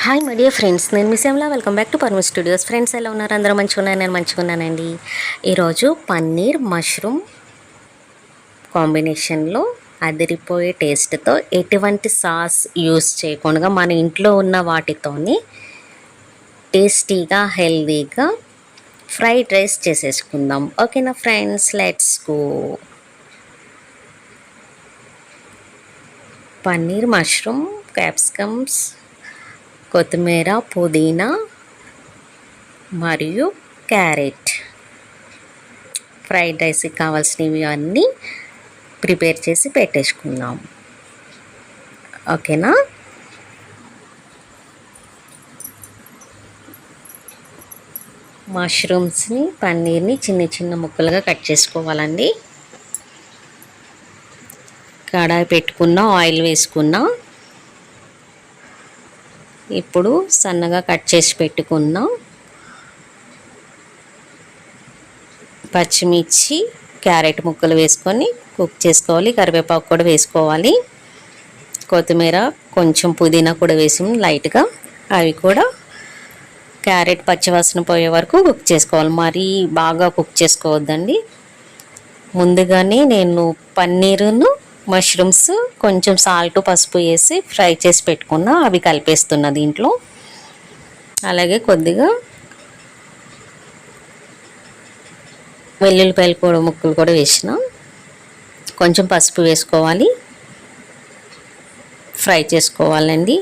Hi my dear friends, నేను మీ Shyamala. Welcome back to Parma studios. Friends ఎలా ఉన్నారు? అందరూ మంచిగా ఉన్నారు. నేను మంచిగా ఉన్నానండి. ఈరోజు పన్నీర్ మష్రూమ్ కాంబినేషన్లో అదిరిపోయే టేస్ట్తో ఎటువంటి సాస్ యూస్ చేయకుండా మన ఇంట్లో ఉన్న వాటితోనే టేస్టీగా హెల్దీగా ఫ్రైడ్ రైస్ చేసేసుకుందాం. ఓకేనా friends, let's go. Paneer mushroom, capsicums, కొత్తిమీర, పుదీనా మరియు క్యారెట్ ఫ్రైడ్ రైస్కి కావాల్సినవి అన్నీ ప్రిపేర్ చేసి పెట్టేసుకుందాం. ఓకేనా? మష్రూమ్స్ని, పన్నీర్ని చిన్న చిన్న ముక్కలుగా కట్ చేసుకోవాలండి. కడాయి పెట్టుకున్న, ఆయిల్ వేసుకున్న. ఇప్పుడు సన్నగా కట్ చేసి పెట్టుకున్న పచ్చిమిర్చి, క్యారెట్ ముక్కలు వేసుకొని కుక్ చేసుకోవాలి. కరివేపాకు కూడా వేసుకోవాలి. కొత్తిమీర, కొంచెం పుదీనా కూడా వేసి లైట్గా అవి కూడా క్యారెట్ పచ్చివాసన పోయే వరకు కుక్ చేసుకోవాలి. మరీ బాగా కుక్ చేసుకోవద్దండి. ముందుగానే నేను పన్నీరును, మష్రూమ్స్ కొంచెం సాల్ట్, పసుపు వేసి ఫ్రై చేసి పెట్టుకున్న అవి కలిపేస్తున్నా దీంట్లో. అలాగే కొద్దిగా వెల్లుల్లిపాయలు కూడా ముక్కలు కూడా వేసిన. కొంచెం పసుపు వేసుకోవాలి. ఫ్రై చేసుకోవాలండి.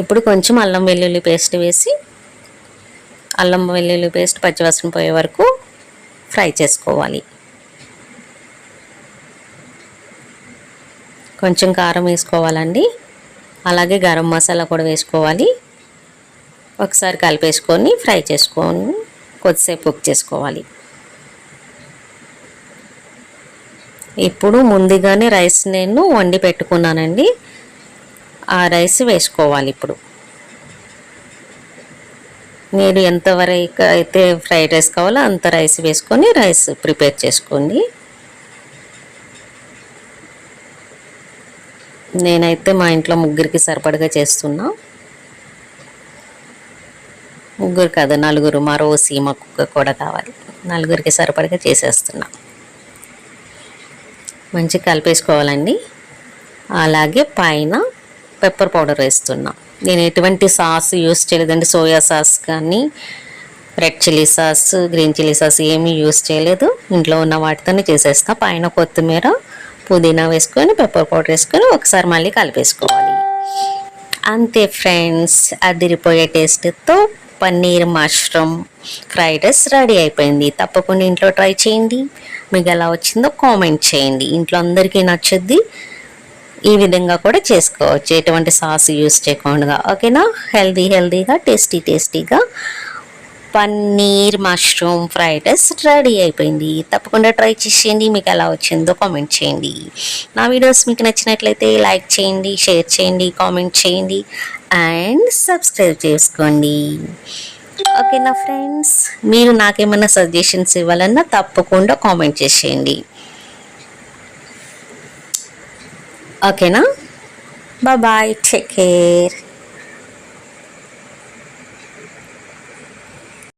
ఇప్పుడు కొంచెం అల్లం వెల్లుల్లి పేస్ట్ వేసి, అల్లం వెల్లుల్లి పేస్ట్ పచ్చివాసన పోయే వరకు ఫ్రై చేసుకోవాలి. కొంచెం కారం వేసుకోవాలండి. అలాగే గరం మసాలా కూడా వేసుకోవాలి. ఒకసారి కలిపేసుకొని ఫ్రై చేసుకొని కొద్దిసేపు కుక్ చేసుకోవాలి. ఇప్పుడు ముందుగానే రైస్ నేను వండి పెట్టుకున్నానండి. ఆ రైస్ వేసుకోవాలి. ఇప్పుడు మీరు ఎంతవరకు అయితే ఫ్రైడ్ రైస్ కావాలో అంత రైస్ వేసుకొని రైస్ ప్రిపేర్ చేసుకోండి. నేనైతే మా ఇంట్లో ముగ్గురికి సరిపడగా చేస్తున్నా. ముగ్గురు కాదు, నలుగురు. మా రోసి, మా కుక్క కూడా కావాలి. నలుగురికి సరిపడగా చేసేస్తున్నా. మంచిగా కలిపేసుకోవాలండి. అలాగే పైన పెప్పర్ పౌడర్ వేస్తున్నా. నేను ఎటువంటి సాస్ యూస్ చేయలేదండి. సోయా సాస్ కానీ, red chilli sauce, green chilli sauce ఏమీ యూస్ చేయలేదు. ఇంట్లో ఉన్న వాటితోనే చేసేస్తా. పైన కొత్తిమీర, పుదీనా వేసుకొని పెప్పర్ పౌడర్ వేసుకొని ఒకసారి మళ్ళీ కలిపేసుకోవాలి. అంతే ఫ్రెండ్స్, అదిరిపోయే టేస్ట్తో paneer mushroom fried rice ready అయిపోయింది. తప్పకుండా ఇంట్లో ట్రై చేయండి. మీకు ఎలా వచ్చిందో కామెంట్ చేయండి. ఇంట్లో అందరికీ నచ్చుద్ది. ఈ విధంగా కూడా చేసుకోవచ్చు, ఎటువంటి సాస్ యూస్ చేయకుండా. ఓకేనా? హెల్దీగా టేస్టీగా paneer mushroom fried rice ready అయిపోయింది. తప్పకుండా ట్రై చేసేయండి. మీకు ఎలా వచ్చిందో కామెంట్ చేయండి. నా వీడియోస్ మీకు నచ్చినట్లయితే లైక్ చేయండి, షేర్ చేయండి, కామెంట్ చేయండి అండ్ సబ్స్క్రైబ్ చేసుకోండి. ఓకేనా ఫ్రెండ్స్? మీరు నాకేమైనా సజెషన్స్ ఇవ్వాలన్నా తప్పకుండా కామెంట్ చేసేయండి. ఓకేనా? Bye, take care.